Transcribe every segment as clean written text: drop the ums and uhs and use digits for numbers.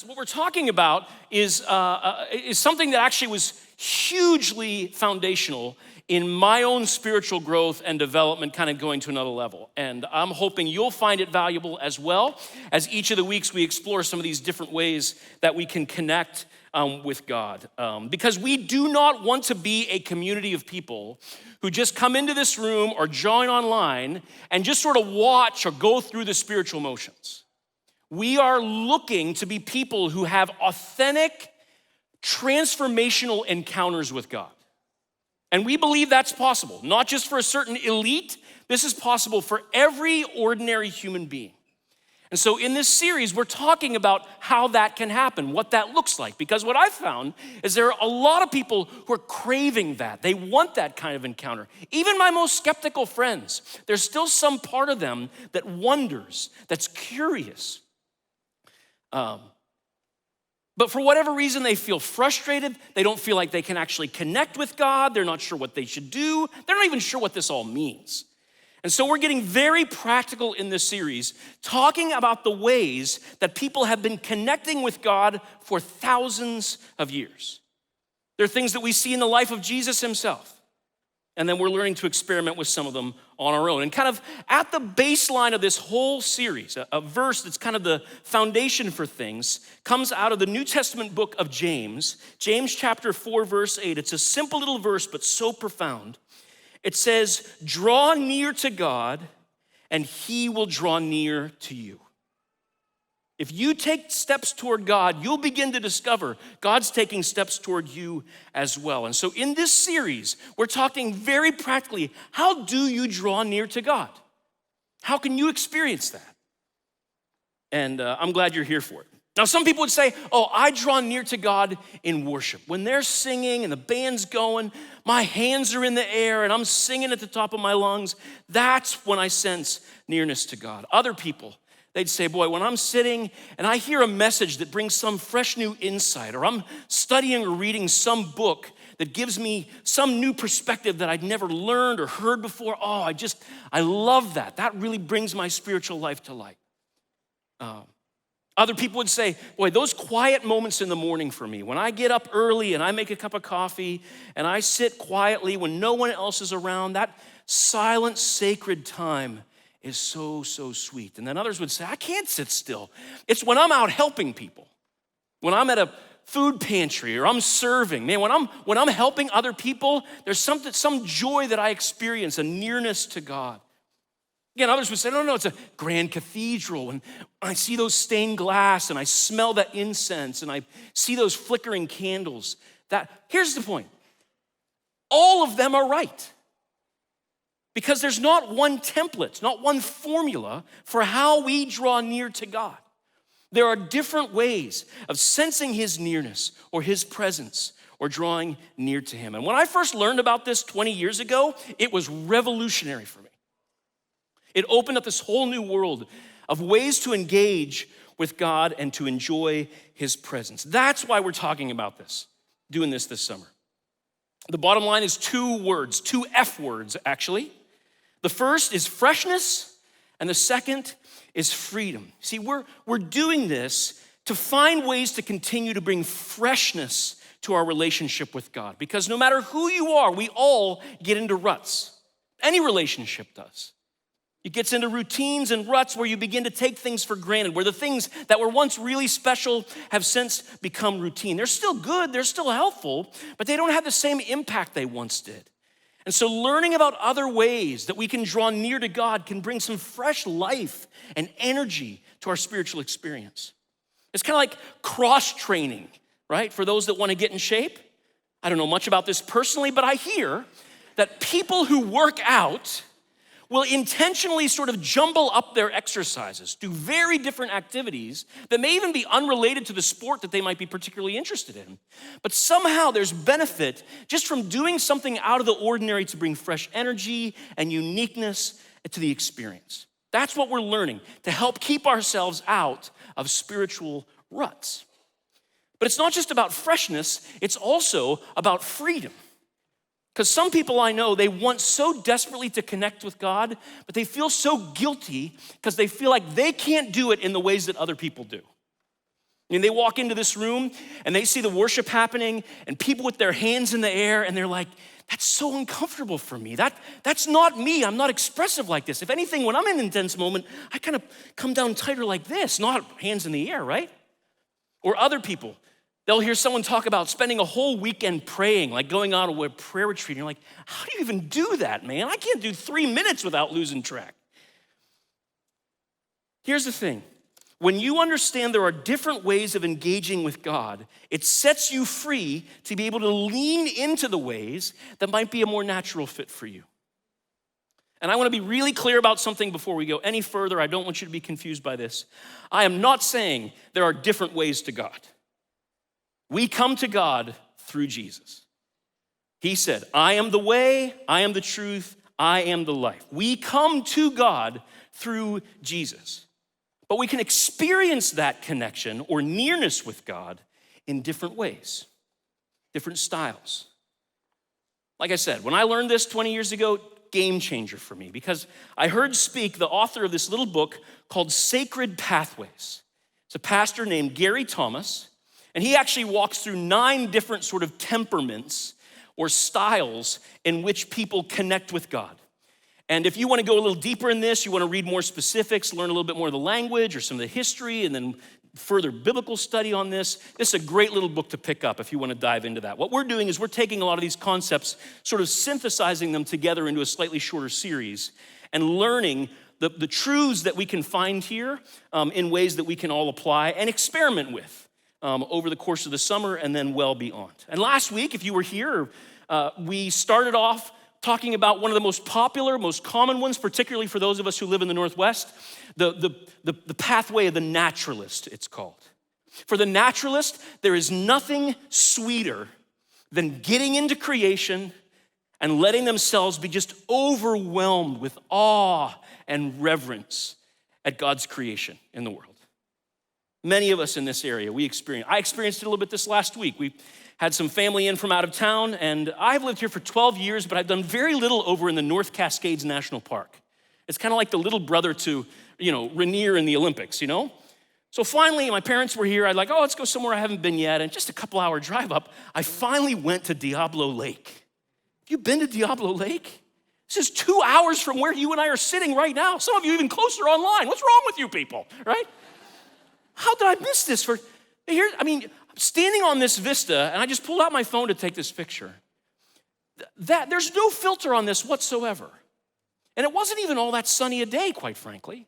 What we're talking about is something that actually was hugely foundational in my own spiritual growth and development, kind of going to another level. And I'm hoping you'll find it valuable as well as each of the weeks we explore some of these different ways that we can connect with God. Because we do not want to be a community of people who just come into this room or join online and just sort of watch or go through the spiritual motions. We are looking to be people who have authentic, transformational encounters with God. And we believe that's possible, not just for a certain elite. This is possible for every ordinary human being. And so in this series, we're talking about how that can happen, what that looks like. Because what I've found is there are a lot of people who are craving that. They want that kind of encounter. Even my most skeptical friends, there's still some part of them that wonders, that's curious. But for whatever reason, they feel frustrated. They don't feel like they can actually connect with God. They're not sure what they should do. They're not even sure what this all means. And so we're getting very practical in this series, talking about the ways that people have been connecting with God for thousands of years. There are things that we see in the life of Jesus himself. And then we're learning to experiment with some of them on our own. And kind of at the baseline of this whole series, a verse that's kind of the foundation for things, comes out of the New Testament book of James, James chapter 4, verse 8. It's a simple little verse, but so profound. It says, "Draw near to God, and he will draw near to you." If you take steps toward God, you'll begin to discover God's taking steps toward you as well. And so in this series, we're talking very practically, how do you draw near to God? How can you experience that? And I'm glad you're here for it. Now, some people would say, oh, I draw near to God in worship. When they're singing and the band's going, my hands are in the air and I'm singing at the top of my lungs, that's when I sense nearness to God. Other people, they'd say, boy, when I'm sitting and I hear a message that brings some fresh new insight, or I'm studying or reading some book that gives me some new perspective that I'd never learned or heard before, I love that. That really brings my spiritual life to light. Other people would say, boy, those quiet moments in the morning for me, when I get up early and I make a cup of coffee and I sit quietly when no one else is around, that silent, sacred time is so, so sweet. And then others would say, I can't sit still. It's when I'm out helping people, when I'm at a food pantry or I'm serving. Man, when I'm helping other people, there's some joy that I experience, a nearness to God. Again, others would say, no, it's a grand cathedral. And I see those stained glass and I smell that incense and I see those flickering candles. Here's the point. All of them are right. Because there's not one template, not one formula for how we draw near to God. There are different ways of sensing his nearness or his presence or drawing near to him. And when I first learned about this 20 years ago, it was revolutionary for me. It opened up this whole new world of ways to engage with God and to enjoy his presence. That's why we're talking about this, doing this summer. The bottom line is two words, two F words, actually. The first is freshness, and the second is freedom. See, we're doing this to find ways to continue to bring freshness to our relationship with God. Because no matter who you are, we all get into ruts. Any relationship does. It gets into routines and ruts where you begin to take things for granted, where the things that were once really special have since become routine. They're still good, they're still helpful, but they don't have the same impact they once did. And so learning about other ways that we can draw near to God can bring some fresh life and energy to our spiritual experience. It's kind of like cross-training, right? For those that want to get in shape. I don't know much about this personally, but I hear that people who work out will intentionally sort of jumble up their exercises, do very different activities that may even be unrelated to the sport that they might be particularly interested in. But somehow there's benefit just from doing something out of the ordinary to bring fresh energy and uniqueness to the experience. That's what we're learning, to help keep ourselves out of spiritual ruts. But it's not just about freshness, it's also about freedom. Because some people I know, they want so desperately to connect with God, but they feel so guilty because they feel like they can't do it in the ways that other people do. I mean, they walk into this room and they see the worship happening and people with their hands in the air, and they're like, that's so uncomfortable for me. That's not me. I'm not expressive like this. If anything, when I'm in an intense moment, I kind of come down tighter like this, not hands in the air, right? Or other people, they'll hear someone talk about spending a whole weekend praying, like going on a prayer retreat. And you're like, how do you even do that, man? I can't do 3 minutes without losing track. Here's the thing. When you understand there are different ways of engaging with God, it sets you free to be able to lean into the ways that might be a more natural fit for you. And I want to be really clear about something before we go any further. I don't want you to be confused by this. I am not saying there are different ways to God. We come to God through Jesus. He said, I am the way, I am the truth, I am the life. We come to God through Jesus. But we can experience that connection or nearness with God in different ways, different styles. Like I said, when I learned this 20 years ago, game changer for me, because I heard speak the author of this little book called Sacred Pathways. It's a pastor named Gary Thomas, and he actually walks through 9 different sort of temperaments or styles in which people connect with God. And if you want to go a little deeper in this, you want to read more specifics, learn a little bit more of the language or some of the history, and then further biblical study on this, this is a great little book to pick up if you want to dive into that. What we're doing is we're taking a lot of these concepts, sort of synthesizing them together into a slightly shorter series and learning the truths that we can find here in ways that we can all apply and experiment with over the course of the summer and then well beyond. And last week, if you were here, we started off talking about one of the most popular, most common ones, particularly for those of us who live in the Northwest, the pathway of the naturalist, it's called. For the naturalist, there is nothing sweeter than getting into creation and letting themselves be just overwhelmed with awe and reverence at God's creation in the world. Many of us in this area, I experienced it a little bit this last week. We had some family in from out of town, and I've lived here for 12 years, but I've done very little over in the North Cascades National Park. It's kind of like the little brother to, Rainier in the Olympics, So finally, my parents were here. I'd like, let's go somewhere I haven't been yet. And just a couple hour drive up, I finally went to Diablo Lake. Have you been to Diablo Lake? This is 2 hours from where you and I are sitting right now. Some of you even closer online. What's wrong with you people, right? How did I miss this? I'm standing on this vista, and I just pulled out my phone to take this picture. There's no filter on this whatsoever. And it wasn't even all that sunny a day, quite frankly.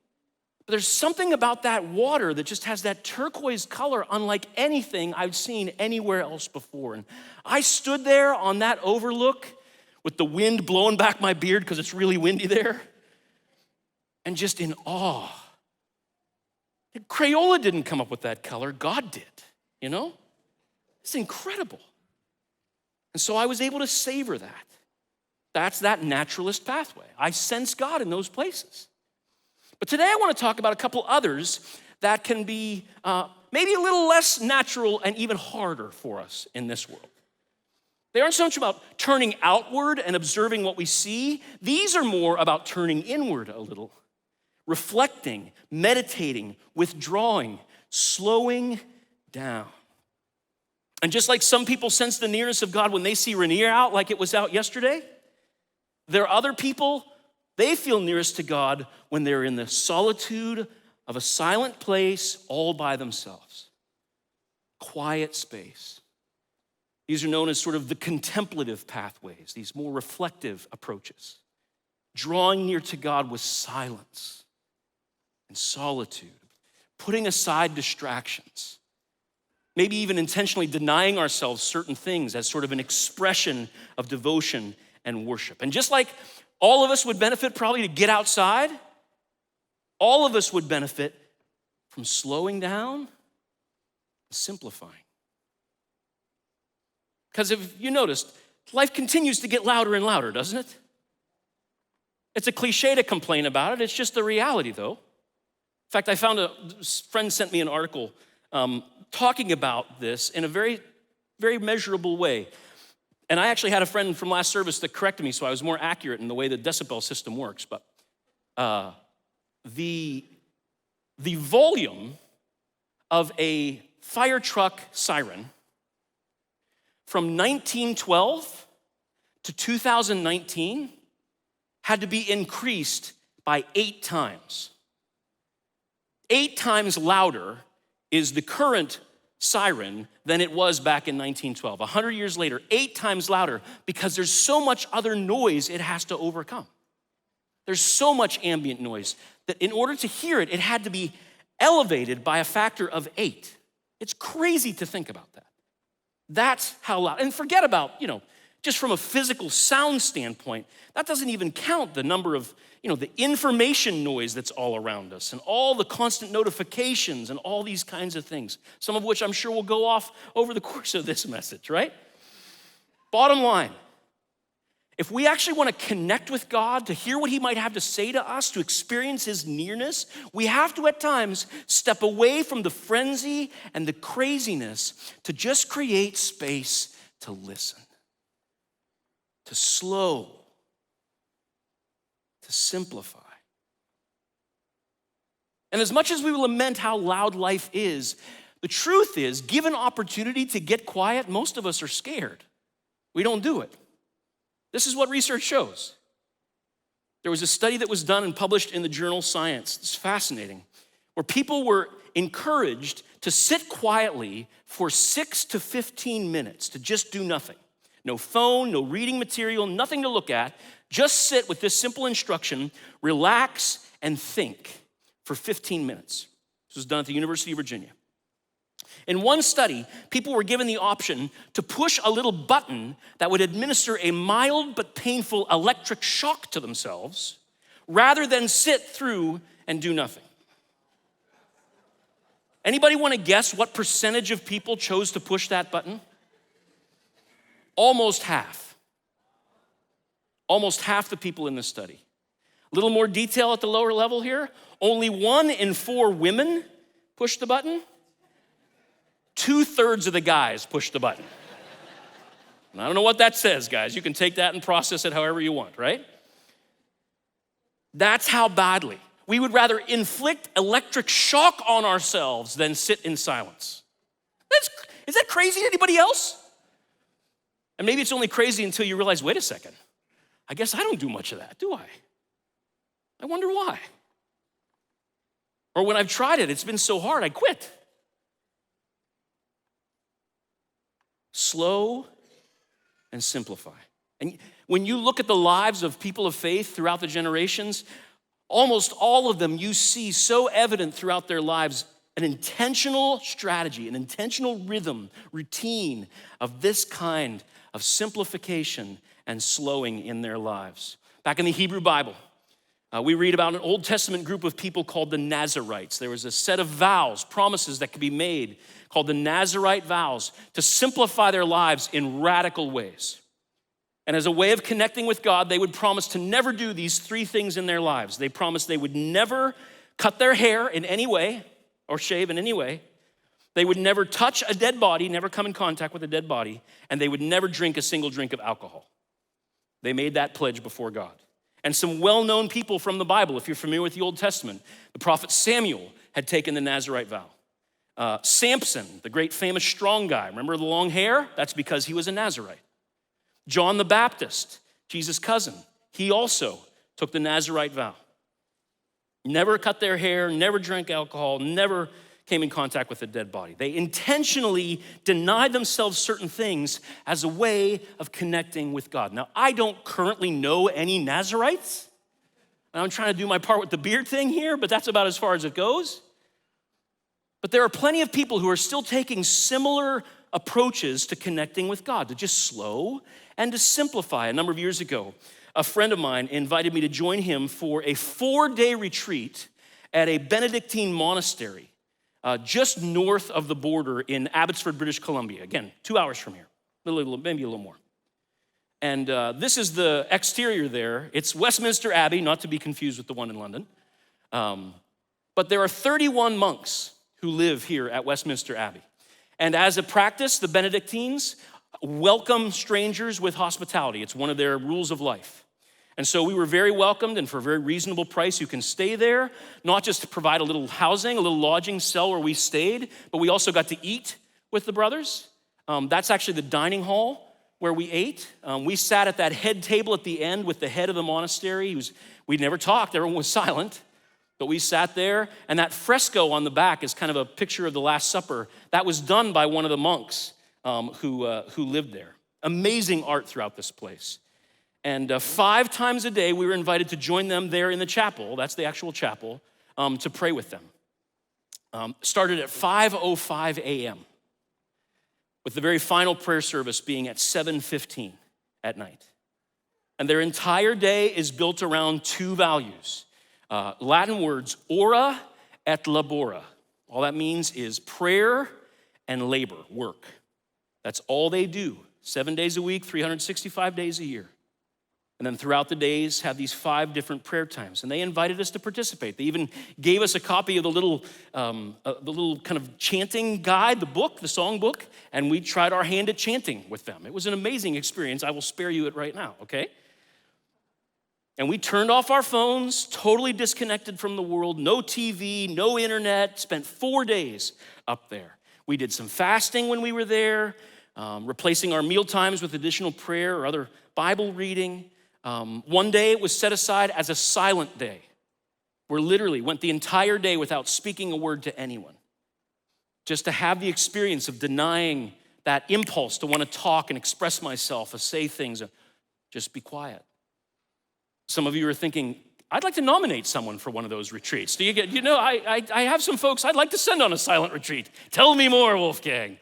But there's something about that water that just has that turquoise color unlike anything I've seen anywhere else before. And I stood there on that overlook with the wind blowing back my beard because it's really windy there, and just in awe. Crayola didn't come up with that color, God did, It's incredible. And so I was able to savor that. That's that naturalist pathway. I sense God in those places. But today I want to talk about a couple others that can be maybe a little less natural and even harder for us in this world. They aren't so much about turning outward and observing what we see. These are more about turning inward a little, reflecting, meditating, withdrawing, slowing down. And just like some people sense the nearness of God when they see Rainier out like it was out yesterday, there are other people, they feel nearest to God when they're in the solitude of a silent place all by themselves. Quiet space. These are known as sort of the contemplative pathways, these more reflective approaches. Drawing near to God with silence and solitude, putting aside distractions, maybe even intentionally denying ourselves certain things as sort of an expression of devotion and worship. And just like all of us would benefit probably to get outside, all of us would benefit from slowing down and simplifying. Because if you noticed, life continues to get louder and louder, doesn't it? It's a cliche to complain about it. It's just the reality, though. In fact, I found a friend sent me an article talking about this in a very, very measurable way. And I actually had a friend from last service that corrected me so I was more accurate in the way the decibel system works. But the volume of a fire truck siren from 1912 to 2019 had to be increased by 8 times. 8 times louder is the current siren than it was back in 1912. 100 years later, 8 times louder, because there's so much other noise it has to overcome. There's so much ambient noise that in order to hear it, it had to be elevated by a factor of 8. It's crazy to think about that. That's how loud. And forget about, just from a physical sound standpoint, that doesn't even count the number of, the information noise that's all around us and all the constant notifications and all these kinds of things, some of which I'm sure will go off over the course of this message, right? Bottom line, if we actually want to connect with God, to hear what he might have to say to us, to experience his nearness, we have to at times step away from the frenzy and the craziness to just create space to listen, to slow, to simplify. And as much as we lament how loud life is, the truth is, given opportunity to get quiet, most of us are scared. We don't do it. This is what research shows. There was a study that was done and published in the journal Science. It's fascinating, where people were encouraged to sit quietly for 6 to 15 minutes, to just do nothing. No phone, no reading material, nothing to look at. Just sit with this simple instruction: relax and think for 15 minutes. This was done at the University of Virginia. In one study, people were given the option to push a little button that would administer a mild but painful electric shock to themselves, rather than sit through and do nothing. Anybody want to guess what percentage of people chose to push that button? Almost half. Almost half the people in this study. A little more detail at the lower level here. Only 1 in 4 women pushed the button. 2/3 of the guys pushed the button. And I don't know what that says, guys. You can take that and process it however you want, right? That's how badly we would rather inflict electric shock on ourselves than sit in silence. Is that crazy to anybody else? And maybe it's only crazy until you realize, wait a second, I guess I don't do much of that, do I? I wonder why. Or when I've tried it, it's been so hard, I quit. Slow and simplify. And when you look at the lives of people of faith throughout the generations, almost all of them you see so evident throughout their lives an intentional strategy, an intentional rhythm, routine of this kind of simplification and slowing in their lives. Back in the Hebrew Bible, we read about an Old Testament group of people called the Nazarites. There was a set of vows, promises that could be made called the Nazarite vows to simplify their lives in radical ways. And as a way of connecting with God, they would promise to never do these 3 things in their lives. They promised they would never cut their hair in any way or shave in any way. They would never touch a dead body, never come in contact with a dead body, and they would never drink a single drink of alcohol. They made that pledge before God. And some well-known people from the Bible, if you're familiar with the Old Testament, the prophet Samuel had taken the Nazarite vow. Samson, the great famous strong guy, remember the long hair? That's because he was a Nazarite. John the Baptist, Jesus' cousin, he also took the Nazarite vow. Never cut their hair, never drank alcohol, never came in contact with a dead body. They intentionally denied themselves certain things as a way of connecting with God. Now, I don't currently know any Nazarites. I'm trying to do my part with the beard thing here, but that's about as far as it goes. But there are plenty of people who are still taking similar approaches to connecting with God, to just slow and to simplify. A number of years ago, a friend of mine invited me to join him for a 4-day retreat at a Benedictine monastery just north of the border in Abbotsford, British Columbia. Again, 2 hours from here, maybe a little more. And this is the exterior there. It's Westminster Abbey, not to be confused with the one in London. But there are 31 monks who live here at Westminster Abbey. And as a practice, the Benedictines welcome strangers with hospitality. It's one of their rules of life. And so we were very welcomed, and for a very reasonable price, you can stay there, not just to provide a little housing, a little lodging cell where we stayed, but we also got to eat with the brothers. That's actually the dining hall where we ate. We sat at that head table at the end with the head of the monastery. We'd never talked, everyone was silent, but we sat there, and that fresco on the back is kind of a picture of the Last Supper. That was done by one of the monks who lived there. Amazing art throughout this place. And 5 times a day, we were invited to join them there in the chapel, that's the actual chapel, to pray with them. Started at 5:05 a.m., with the very final prayer service being at 7:15 at night. And their entire day is built around 2 values. Latin words, ora et labora. All that means is prayer and labor, work. That's all they do, 7 days a week, 365 days a year. And then throughout the days, have these 5 different prayer times. And they invited us to participate. They even gave us a copy of the little kind of chanting guide, the book, the song book, and we tried our hand at chanting with them. It was an amazing experience. I will spare you it right now, okay? And we turned off our phones, totally disconnected from the world, no TV, no internet, spent 4 days up there. We did some fasting when we were there, replacing our meal times with additional prayer or other Bible reading. One day it was set aside as a silent day, where literally went the entire day without speaking a word to anyone, just to have the experience of denying that impulse to want to talk and express myself, or say things, or just be quiet. Some of you are thinking, I'd like to nominate someone for one of those retreats. Do you get, I have some folks I'd like to send on a silent retreat. Tell me more, Wolfgang.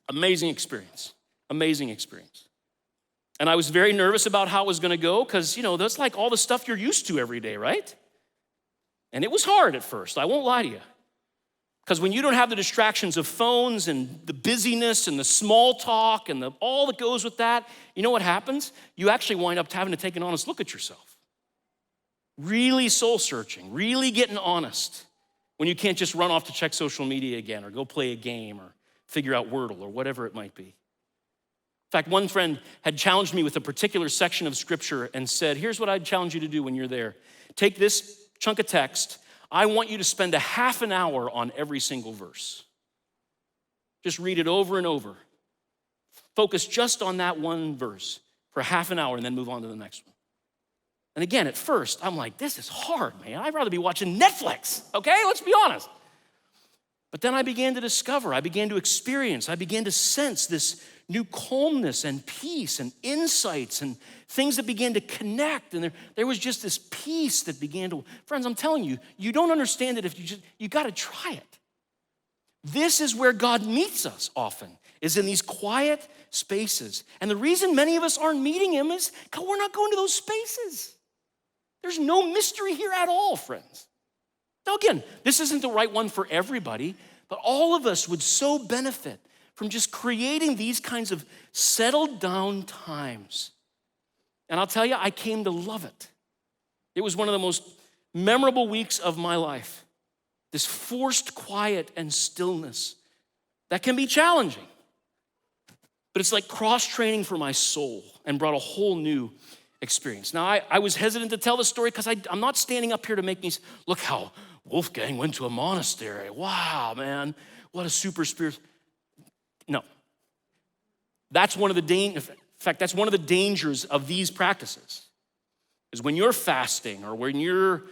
Amazing experience, amazing experience. And I was very nervous about how it was gonna go because, that's like all the stuff you're used to every day, right? And it was hard at first, I won't lie to you. Because when you don't have the distractions of phones and the busyness and the small talk and all that goes with that, you know what happens? You actually wind up having to take an honest look at yourself. Really soul searching, really getting honest when you can't just run off to check social media again or go play a game or figure out Wordle or whatever it might be. In fact, one friend had challenged me with a particular section of scripture and said, here's what I'd challenge you to do when you're there. Take this chunk of text. I want you to spend a half an hour on every single verse. Just read it over and over. Focus just on that one verse for half an hour and then move on to the next one. And again, at first, I'm like, this is hard, man. I'd rather be watching Netflix, okay? Let's be honest. But then I began to discover, I began to experience, I began to sense this new calmness and peace and insights and things that began to connect. And there was just this peace that began to, friends, I'm telling you, you don't understand it if you gotta try it. This is where God meets us often, is in these quiet spaces. And the reason many of us aren't meeting him is because we're not going to those spaces. There's no mystery here at all, friends. Now again, this isn't the right one for everybody, but all of us would so benefit from just creating these kinds of settled down times. And I'll tell you, I came to love it. It was one of the most memorable weeks of my life. This forced quiet and stillness that can be challenging, but it's like cross-training for my soul and brought a whole new experience. Now, I was hesitant to tell the story because I'm not standing up here to make me, look how Wolfgang went to a monastery. Wow, man, what a super spirit. No. That's one of the that's one of the dangers of these practices, is when you're fasting or when you're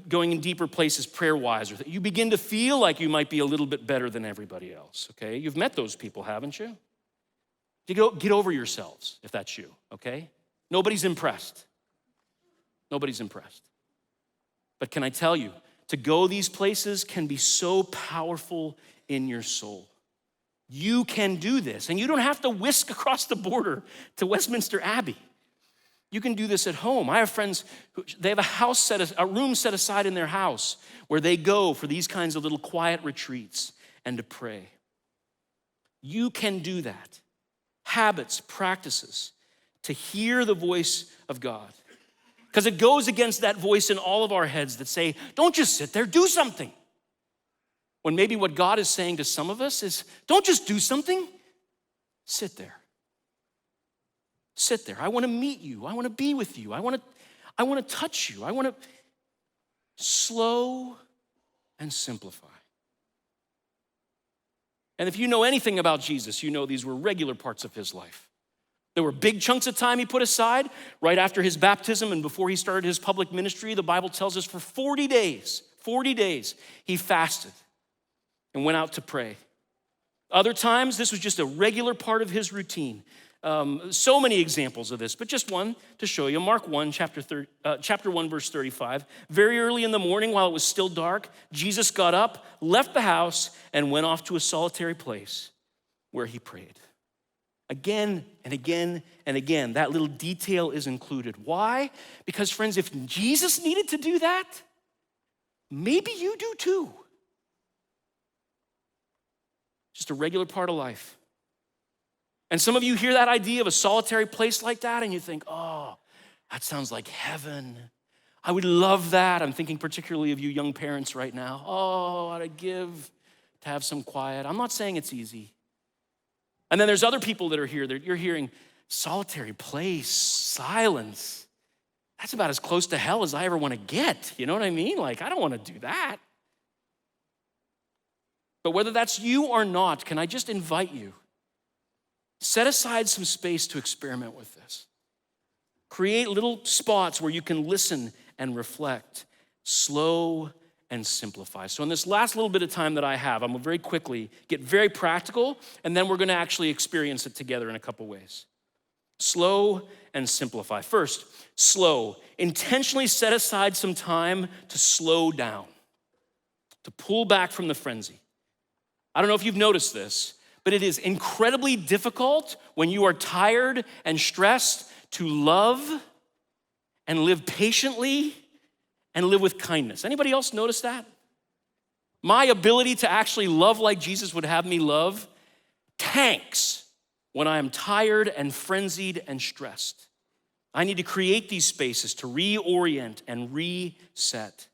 going in deeper places prayer-wise, or you begin to feel like you might be a little bit better than everybody else, okay? You've met those people, haven't you? Get over yourselves if that's you, okay? Nobody's impressed. Nobody's impressed. But can I tell you, to go these places can be so powerful in your soul. You can do this, and you don't have to whisk across the border to Westminster Abbey. You can do this at home. I have friends who they have a room set aside in their house where they go for these kinds of little quiet retreats and to pray. You can do that. Habits, practices to hear the voice of God. Because it goes against that voice in all of our heads that say, don't just sit there, do something. When maybe what God is saying to some of us is, don't just do something, sit there. sit there. I want to meet you. I want to be with you. I want to touch you. I want to slow and simplify. And if you know anything about Jesus, you know these were regular parts of his life. There were big chunks of time he put aside right after his baptism and before he started his public ministry. The Bible tells us for 40 days, he fasted and went out to pray. Other times, this was just a regular part of his routine. So many examples of this, but just one to show you. Mark 1, chapter 1, verse 35. Very early in the morning, while it was still dark, Jesus got up, left the house, and went off to a solitary place where he prayed. Again and again and again, that little detail is included. Why? Because, friends, if Jesus needed to do that, maybe you do too. Just a regular part of life. And some of you hear that idea of a solitary place like that and you think, oh, that sounds like heaven. I would love that. I'm thinking particularly of you young parents right now. Oh, I'd give to have some quiet. I'm not saying it's easy. And then there's other people that are here that you're hearing solitary place, silence. That's about as close to hell as I ever want to get. You know what I mean? Like, I don't want to do that. But whether that's you or not, can I just invite you? Set aside some space to experiment with this. Create little spots where you can listen and reflect. Slow and simplify. So in this last little bit of time that I have, I'm gonna very quickly get very practical, and then we're gonna actually experience it together in a couple ways. Slow and simplify. First, slow. Intentionally set aside some time to slow down, to pull back from the frenzy. I don't know if you've noticed this, but it is incredibly difficult when you are tired and stressed to love and live patiently and live with kindness. Anybody else notice that? My ability to actually love like Jesus would have me love tanks when I am tired and frenzied and stressed. I need to create these spaces to reorient and reset.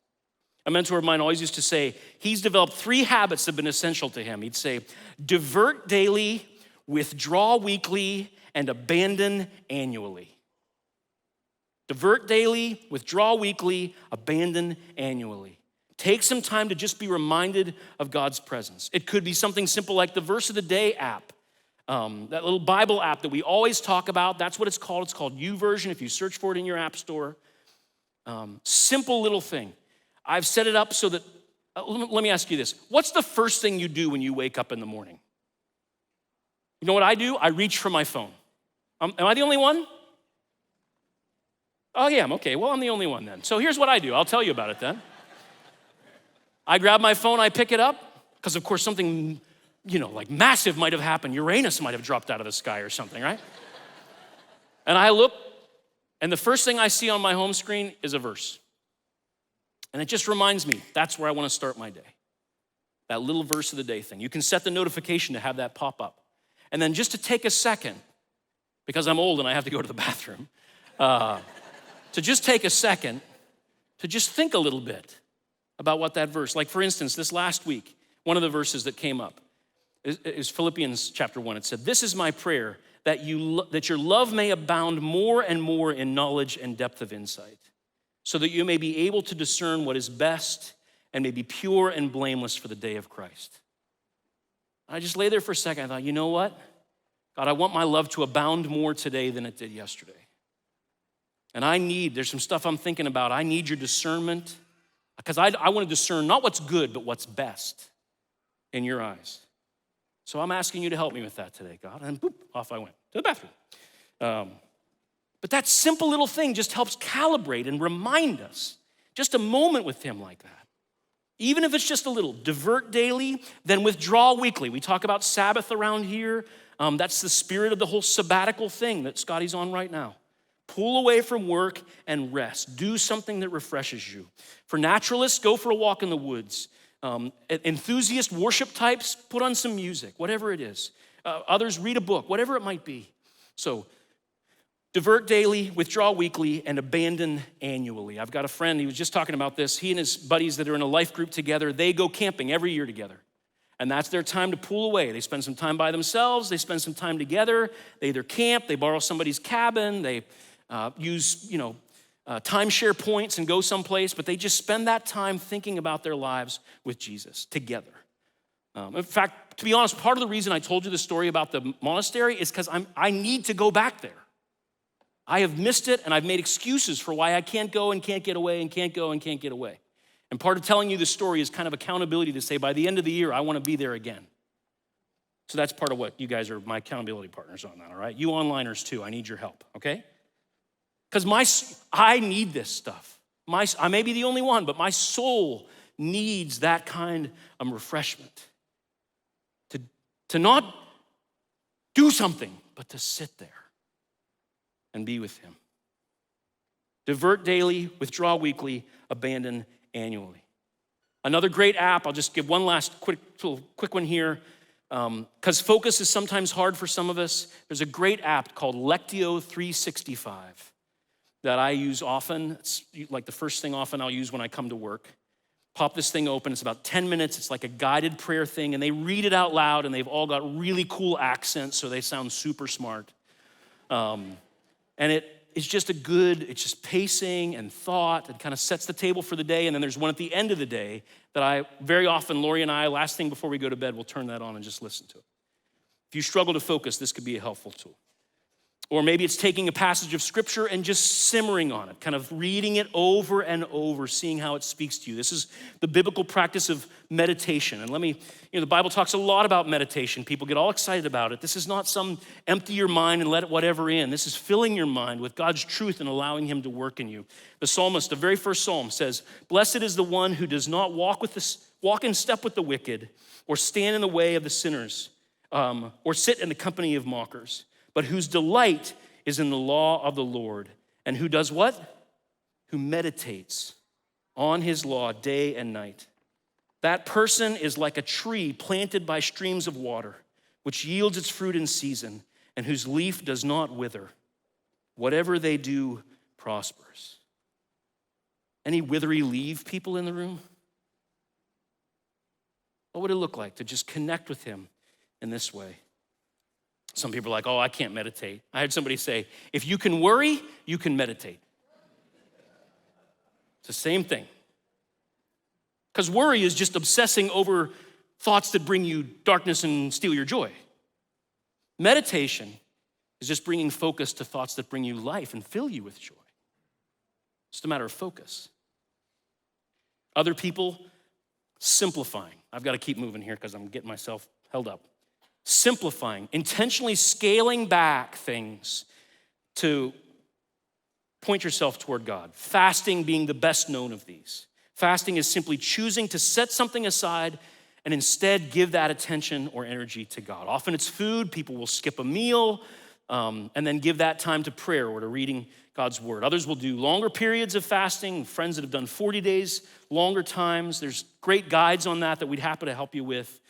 A mentor of mine always used to say, he's developed 3 habits that have been essential to him. He'd say, divert daily, withdraw weekly, and abandon annually. Divert daily, withdraw weekly, abandon annually. Take some time to just be reminded of God's presence. It could be something simple like the Verse of the Day app, that little Bible app that we always talk about. That's what it's called. It's called YouVersion if you search for it in your app store. Simple little thing. I've set it up so that, let me ask you this. What's the first thing you do when you wake up in the morning? You know what I do? I reach for my phone. Am I the only one? Oh yeah, okay, well I'm the only one then. So here's what I do. I'll tell you about it then. I grab my phone, I pick it up, because of course something, like massive might have happened. Uranus might have dropped out of the sky or something, right? And I look, and the first thing I see on my home screen is a verse. And it just reminds me, that's where I want to start my day. That little Verse of the Day thing. You can set the notification to have that pop up. And then just to take a second, because I'm old and I have to go to the bathroom, to just take a second to just think a little bit about what that verse, like for instance, this last week, one of the verses that came up is Philippians chapter 1. It said, this is my prayer, that your love may abound more and more in knowledge and depth of insight, so that you may be able to discern what is best and may be pure and blameless for the day of Christ. I just lay there for a second. I thought, you know what? God, I want my love to abound more today than it did yesterday. And there's some stuff I'm thinking about. I need your discernment because I want to discern not what's good, but what's best in your eyes. So I'm asking you to help me with that today, God. And boop, off I went to the bathroom. But that simple little thing just helps calibrate and remind us. Just a moment with him like that. Even if it's just a little. Divert daily, then withdraw weekly. We talk about Sabbath around here. That's the spirit of the whole sabbatical thing that Scotty's on right now. Pull away from work and rest. Do something that refreshes you. For naturalists, go for a walk in the woods. Enthusiast worship types, put on some music, whatever it is. Others, read a book, whatever it might be. So, divert daily, withdraw weekly, and abandon annually. I've got a friend, he was just talking about this. He and his buddies that are in a life group together, they go camping every year together. And that's their time to pull away. They spend some time by themselves. They spend some time together. They either camp, they borrow somebody's cabin, they use, timeshare points and go someplace, but they just spend that time thinking about their lives with Jesus together. In fact, to be honest, part of the reason I told you the story about the monastery is because I need to go back there. I have missed it, and I've made excuses for why I can't go and can't get away and can't go and can't get away. And part of telling you the story is kind of accountability to say, by the end of the year, I want to be there again. So that's part of what you guys are my accountability partners on that, all right? You onliners too, I need your help, okay? Because I need this stuff. I may be the only one, but my soul needs that kind of refreshment. To not do something, but to sit there and be with him. Divert daily, withdraw weekly, abandon annually. Another great app, I'll just give one last quick one here, because focus is sometimes hard for some of us. There's a great app called Lectio 365 that I use often. It's like the first thing often I'll use when I come to work. Pop this thing open, it's about 10 minutes. It's like a guided prayer thing, and they read it out loud, and they've all got really cool accents, so they sound super smart. And it's just pacing and thought, and kind of sets the table for the day, and then there's one at the end of the day that I, very often, Lori and I, last thing before we go to bed, we'll turn that on and just listen to it. If you struggle to focus, this could be a helpful tool. Or maybe it's taking a passage of scripture and just simmering on it, kind of reading it over and over, seeing how it speaks to you. This is the biblical practice of meditation. And the Bible talks a lot about meditation. People get all excited about it. This is not some empty your mind and let whatever in. This is filling your mind with God's truth and allowing him to work in you. The psalmist, the very first psalm says, "Blessed is the one who does not walk in step with the wicked, or stand in the way of the sinners, or sit in the company of mockers, but whose delight is in the law of the Lord, and who does what? Who meditates on his law day and night. That person is like a tree planted by streams of water, which yields its fruit in season, and whose leaf does not wither. Whatever they do prospers." Any withery leaf people in the room? What would it look like to just connect with him in this way? Some people are like, "Oh, I can't meditate." I heard somebody say, "If you can worry, you can meditate." It's the same thing. Because worry is just obsessing over thoughts that bring you darkness and steal your joy. Meditation is just bringing focus to thoughts that bring you life and fill you with joy. It's just a matter of focus. Other people, simplifying. I've got to keep moving here because I'm getting myself held up. Simplifying, intentionally scaling back things to point yourself toward God. Fasting being the best known of these. Fasting is simply choosing to set something aside and instead give that attention or energy to God. Often it's food. People will skip a meal and then give that time to prayer or to reading God's word. Others will do longer periods of fasting. Friends that have done 40 days, longer times. There's great guides on that we'd happy to help you with.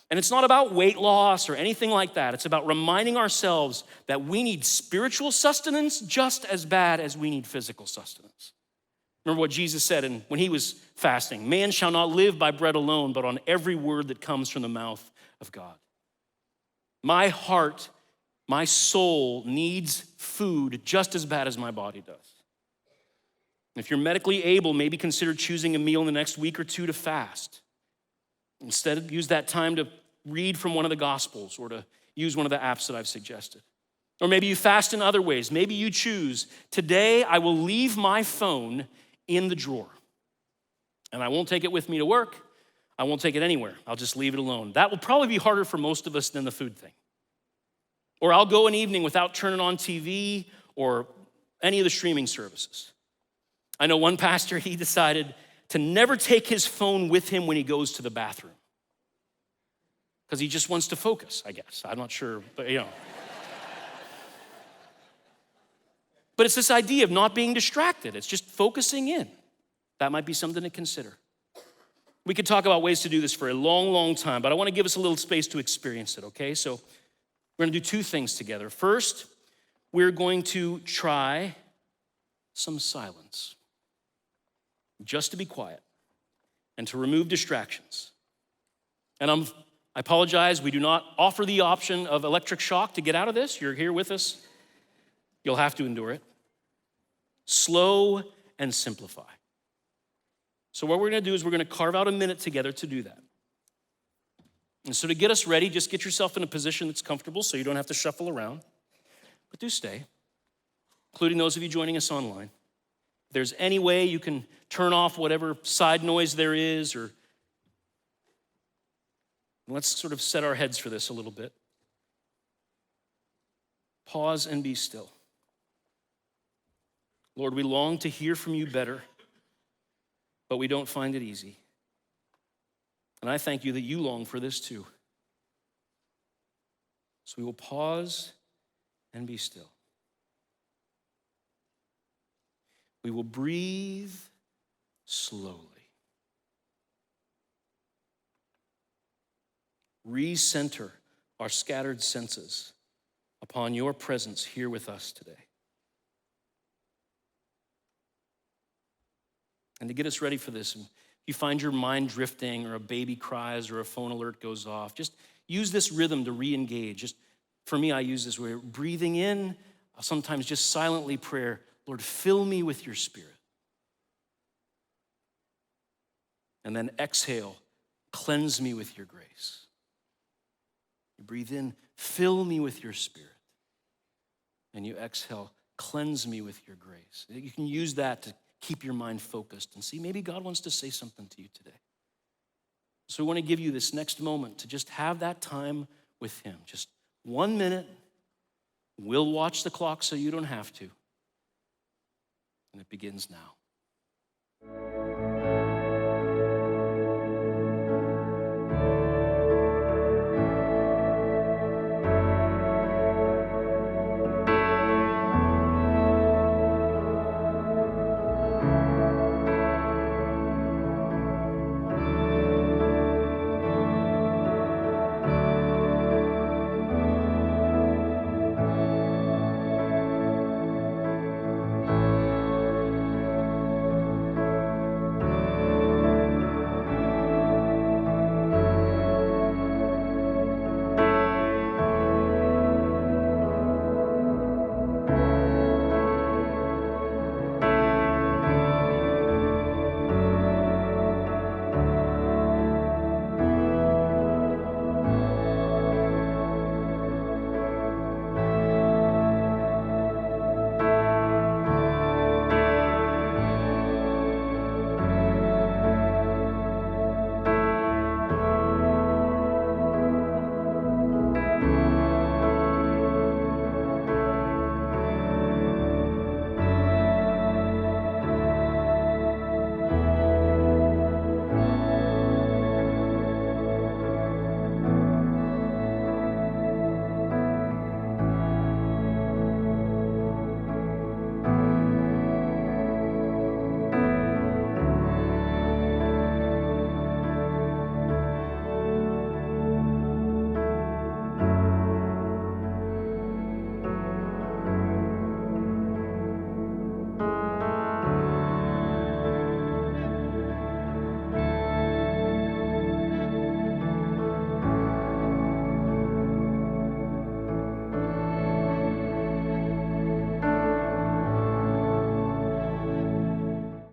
And it's not about weight loss or anything like that. It's about reminding ourselves that we need spiritual sustenance just as bad as we need physical sustenance. Remember what Jesus said when he was fasting: "Man shall not live by bread alone, but on every word that comes from the mouth of God." My heart, my soul needs food just as bad as my body does. If you're medically able, maybe consider choosing a meal in the next week or two to fast. Instead, use that time to read from one of the Gospels or to use one of the apps that I've suggested. Or maybe you fast in other ways. Maybe you choose, today I will leave my phone in the drawer. And I won't take it with me to work. I won't take it anywhere. I'll just leave it alone. That will probably be harder for most of us than the food thing. Or I'll go an evening without turning on TV or any of the streaming services. I know one pastor, he decided to never take his phone with him when he goes to the bathroom. Because he just wants to focus, I guess. I'm not sure, but But it's this idea of not being distracted. It's just focusing in. That might be something to consider. We could talk about ways to do this for a long, long time, but I want to give us a little space to experience it, okay? So we're going to do two things together. First, we're going to try some silence. Just to be quiet and to remove distractions. And I'm I apologize, we do not offer the option of electric shock to get out of this. You're here with us. You'll have to endure it. Slow and simplify. So what we're gonna do is we're gonna carve out a minute together to do that. And so to get us ready, just get yourself in a position that's comfortable so you don't have to shuffle around. But do stay, including those of you joining us online. If there's any way you can turn off whatever side noise there is, or let's sort of set our heads for this a little bit. Pause and be still. Lord, we long to hear from you better, but we don't find it easy. And I thank you that you long for this too. So we will pause and be still. We will breathe slowly. Recenter our scattered senses upon your presence here with us today. And to get us ready for this, if you find your mind drifting or a baby cries or a phone alert goes off, just use this rhythm to re-engage. Just for me, I use this way, breathing in, sometimes just silently prayer, Lord, fill me with your Spirit. And then exhale, cleanse me with your grace. You breathe in, fill me with your Spirit. And you exhale, cleanse me with your grace. You can use that to keep your mind focused and see maybe God wants to say something to you today. So we want to give you this next moment to just have that time with him. Just 1 minute. We'll watch the clock so you don't have to. And it begins now.